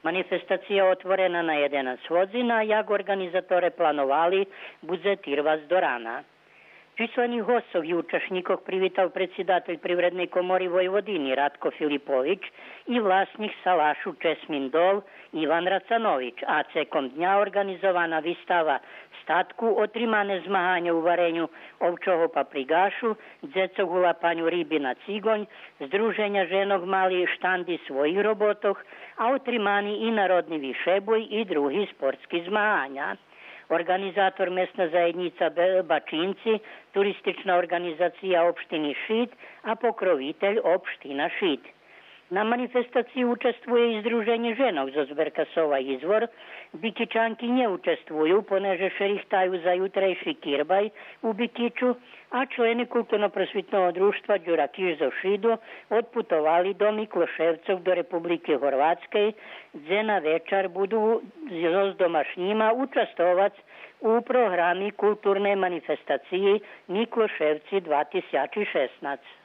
Manifestacija otvorena na 11 hodina, jak organizatore planovali, bude trvať do rána. Číslených hostov i účastníkov privítal predsjedatelj Privrednej komory Vojvodiny Ratko Filipović i vlasnik salašu Česmin Dol Ivan Racanović, a cekom dňa organizovana výstava statku, otrimane zmahanja u varenju ovčoho paprigašu, dzecog u lapanju ribi na cigonj, združenja ženog mali štandi svojih robotoh, a otrimani i narodni višeboj i drugi sportski zmahanja. Organizátor mestna zajednica Bačinci, turistična organizacija opštini Šid, a pokrovitelj opština Šid. Na manifestaciji učestvuje i Združenje ženog zo Zberkasova izvor. Bikičanki ne učestvuju, poneže šerihtaju za jutrejši kirbaj u Bikiću, a členi kulturno-prosvitnog društva Đura Kiš zo Šidu odputovali do Mikloševcov do Republike Horvatske, gdje na večer budu s domašnjima učestovati u programi kulturne manifestacije Mikloševci 2016.